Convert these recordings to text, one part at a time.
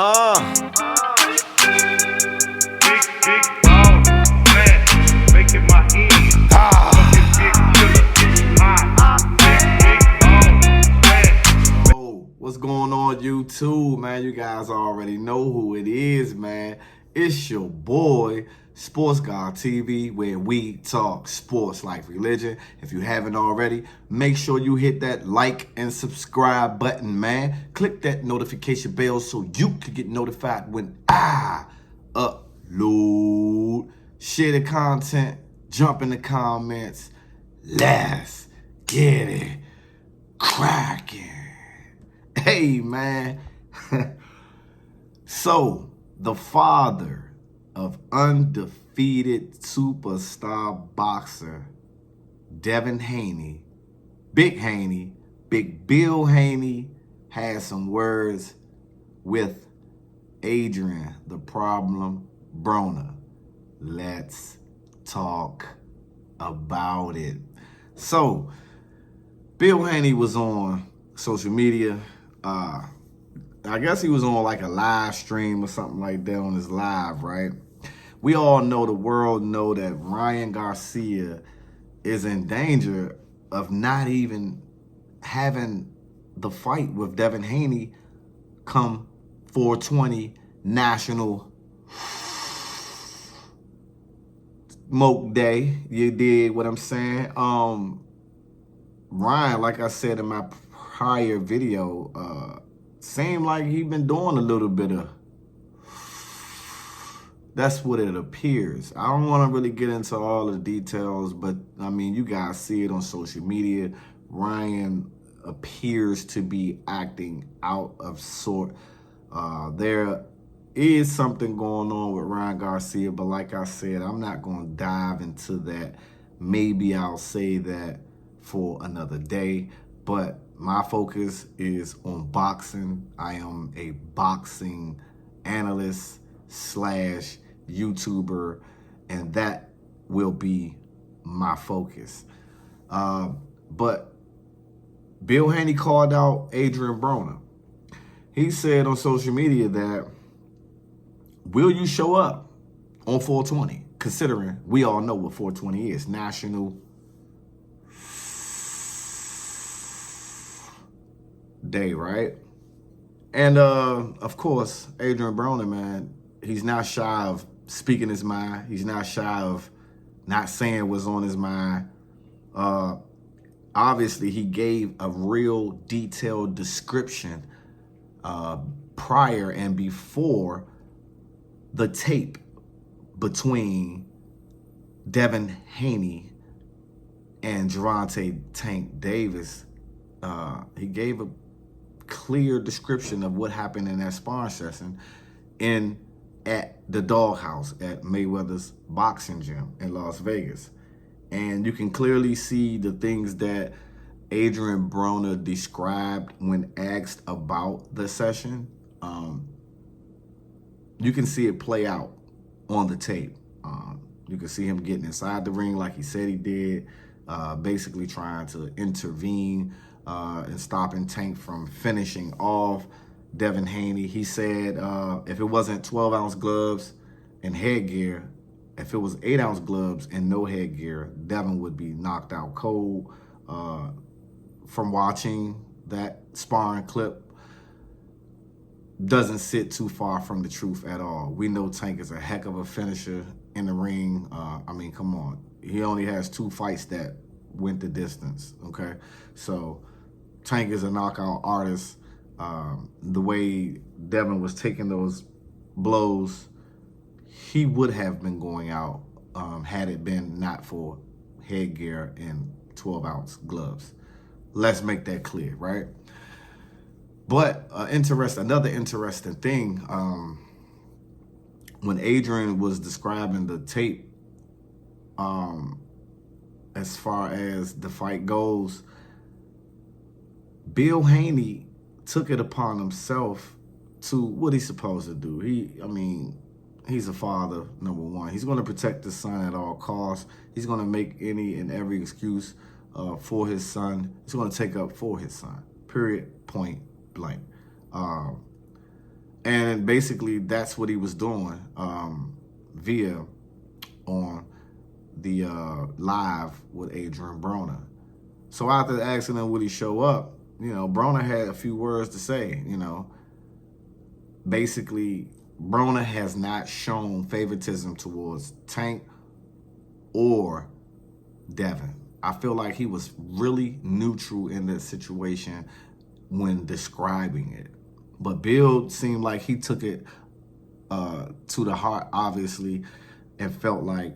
Uh, Big ball, fat, making my end. Fucking big killer, hot. Big ball, fat. oh, what's going on, YouTube, man? You guys already know who it is, man. It's your boy, Sports God TV, where we talk sports like religion. If you haven't already, make sure you hit that like and subscribe button, man. Click that notification bell so you can get notified when I upload. Share the content, jump in the comments. Let's get it cracking. Hey, man. So, the father of undefeated superstar boxer Devin Haney, Big Bill Haney, had some words with Adrian, the problem Broner. Let's talk about it. So, Bill Haney was on social media. I guess he was on like a live stream or something like that on his live, right? We all know, the world know, that Ryan Garcia is in danger of not even having the fight with Devin Haney come 420 National Smoke Day. You did what I'm saying? Ryan, like I said in my prior video, seemed like he been doing a little bit of, that's what it appears. I don't want to really get into all the details, but I mean, you guys see it on social media. Ryan appears to be acting out of sort. There is something going on with Ryan Garcia, but like I said, I'm not going to dive into that. Maybe I'll say that for another day, but my focus is on boxing. I am a boxing analyst / YouTuber, and that will be my focus. But Bill Haney called out Adrian Broner. He said on social media that, will you show up on 420? Considering we all know what 420 is, National Day, right? And of course, Adrian Broner, man, he's not shy of speaking his mind. He's not shy of not saying what's on his mind. Obviously, he gave a real detailed description prior and before the tape between Devin Haney and Gervonta Tank Davis. He gave a clear description of what happened in that sparring session at the Doghouse at Mayweather's boxing gym in Las Vegas. And you can clearly see the things that Adrian Broner described when asked about the session. You can see it play out on the tape. You can see him getting inside the ring like he said he did, basically trying to intervene and stopping Tank from finishing off Devin Haney. He said if it wasn't 12-ounce gloves and headgear, if it was 8-ounce gloves and no headgear, Devin would be knocked out cold. From watching that sparring clip, doesn't sit too far from the truth at all. We know Tank is a heck of a finisher in the ring. I mean, come on. He only has 2 fights that went the distance, okay? So Tank is a knockout artist. The way Devin was taking those blows, he would have been going out had it been not for headgear and 12-ounce gloves. Let's make that clear, right? But another interesting thing, when Adrian was describing the tape, as far as the fight goes, Bill Haney took it upon himself to what he's supposed to do. He's a father, number one. He's going to protect his son at all costs. He's going to make any and every excuse for his son. He's going to take up for his son, period, point blank. And basically, that's what he was doing via on the live with Adrian Broner. So after asking him would he show up, you know, Broner had a few words to say, you know. Basically, Broner has not shown favoritism towards Tank or Devin. I feel like he was really neutral in this situation when describing it. But Bill seemed like he took it to the heart, obviously, and felt like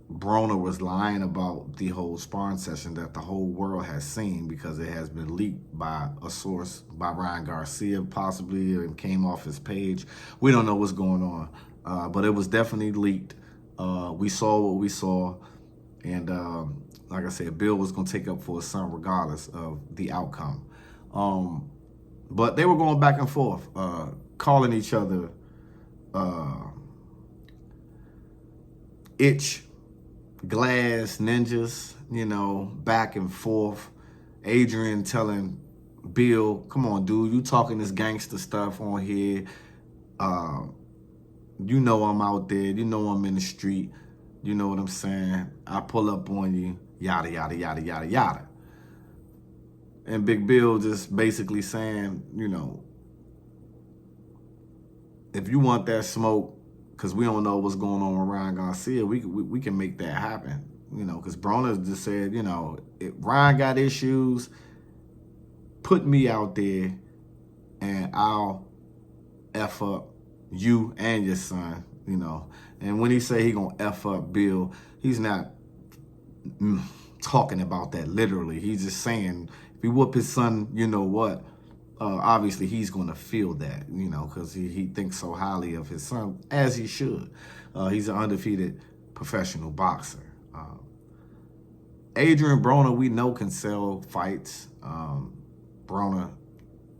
Broner was lying about the whole sparring session that the whole world has seen, because it has been leaked by a source, by Ryan Garcia possibly, and came off his page. We don't know what's going on, but it was definitely leaked. We saw what we saw, and like I said, Bill was going to take up for his son regardless of the outcome. But they were going back and forth, calling each other itch glass ninjas, you know, back and forth. Adrian telling Bill, come on, dude, you talking this gangster stuff on here. You know I'm out there. You know I'm in the street. You know what I'm saying? I pull up on you, yada, yada, yada, yada, yada. And Big Bill just basically saying, you know, if you want that smoke, because we don't know what's going on with Ryan Garcia, we can make that happen, you know, because Broner just said, you know, if Ryan got issues, put me out there and I'll F up you and your son, you know. And when he say he gonna F up Bill, he's not talking about that literally. He's just saying if he whoop his son, you know what, obviously he's going to feel that, you know, because he thinks so highly of his son, as he should. He's an undefeated professional boxer. Adrian Broner, we know, can sell fights. Broner,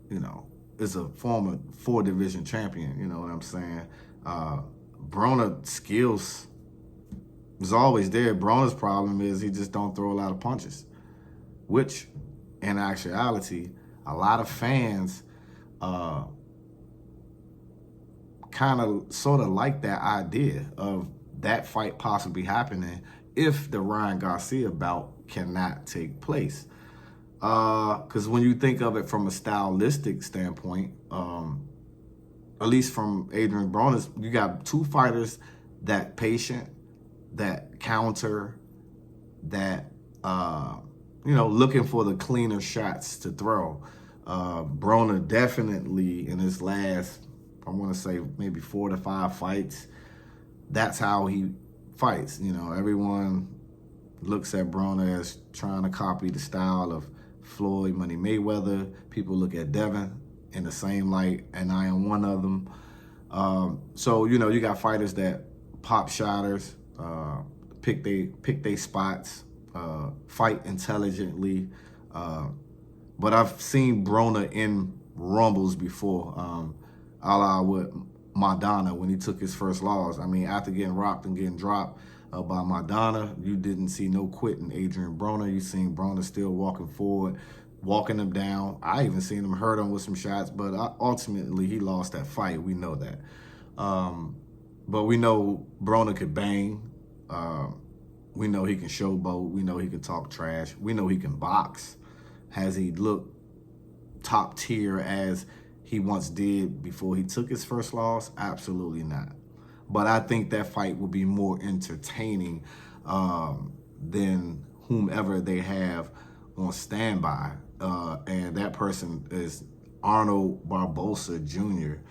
you know, is a former 4-division champion, you know what I'm saying? Broner skills is always there. Broner's problem is he just don't throw a lot of punches, which in actuality, a lot of fans kind of sort of like that idea of that fight possibly happening if the Ryan Garcia bout cannot take place. Because when you think of it from a stylistic standpoint, at least from Adrian Broner's, you got two fighters that patient, that counter, that, you know, looking for the cleaner shots to throw. Broner definitely in his last, I want to say maybe 4 to 5 fights, that's how he fights. You know, everyone looks at Broner as trying to copy the style of Floyd Money Mayweather. People look at Devin in the same light, and I am one of them. So, you know, you got fighters that pop shotters, pick they spots, fight intelligently. But I've seen Broner in rumbles before, a la with Madonna when he took his first loss. I mean, after getting rocked and getting dropped by Madonna, you didn't see no quitting Adrian Broner. You seen Broner still walking forward, walking him down. I even seen him hurt him with some shots, but ultimately he lost that fight. We know that. But we know Broner could bang. We know he can showboat. We know he can talk trash. We know he can box. Has he looked top tier as he once did before he took his first loss? Absolutely not. But I think that fight will be more entertaining than whomever they have on standby. And that person is Arnold Barbosa Jr.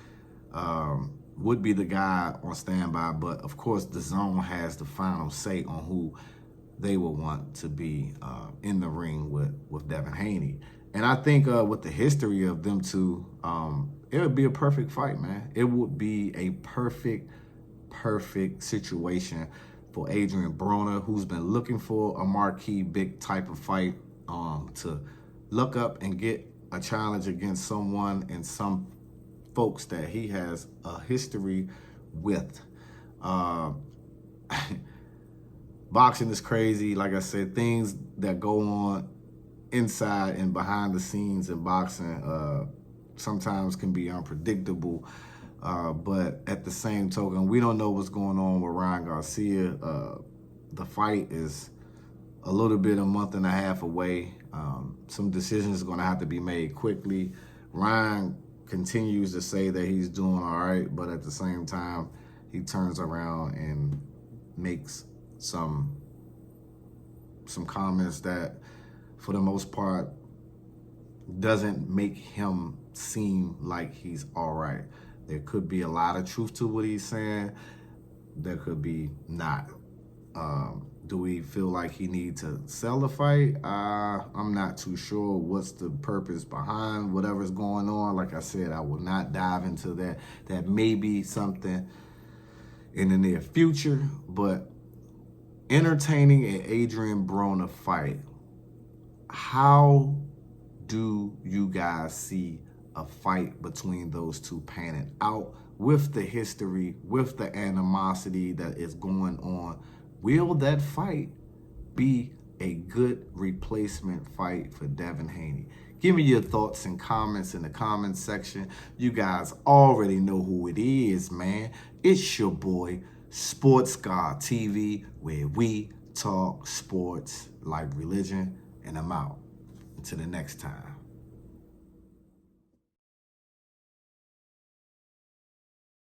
Would be the guy on standby. But, of course, the zone has the final say on who they will want to be in the ring with Devin Haney. And I think with the history of them two, it would be a perfect fight, man. It would be a perfect situation for Adrian Broner, who's been looking for a marquee big type of fight, to look up and get a challenge against someone and some folks that he has a history with. Boxing is crazy. Like I said, things that go on inside and behind the scenes in boxing, sometimes can be unpredictable. But at the same token, we don't know what's going on with Ryan Garcia. The fight is a little bit a month and a half away. Some decisions are going to have to be made quickly. Ryan continues to say that he's doing all right, but at the same time, he turns around and makes some comments that, for the most part, doesn't make him seem like he's all right. There could be a lot of truth to what he's saying. There could be not. Do we feel like he needs to sell the fight? I'm not too sure what's the purpose behind whatever's going on. Like I said, I will not dive into that. That may be something in the near future, but entertaining an Adrian Broner fight, how do you guys see a fight between those two panning out with the history, with the animosity that is going on? Will that fight be a good replacement fight for Devin Haney? Give me your thoughts and comments in the comments section. You guys already know who it is, man. It's your boy, Sports God TV, where we talk sports like religion, and I'm out. Until the next time.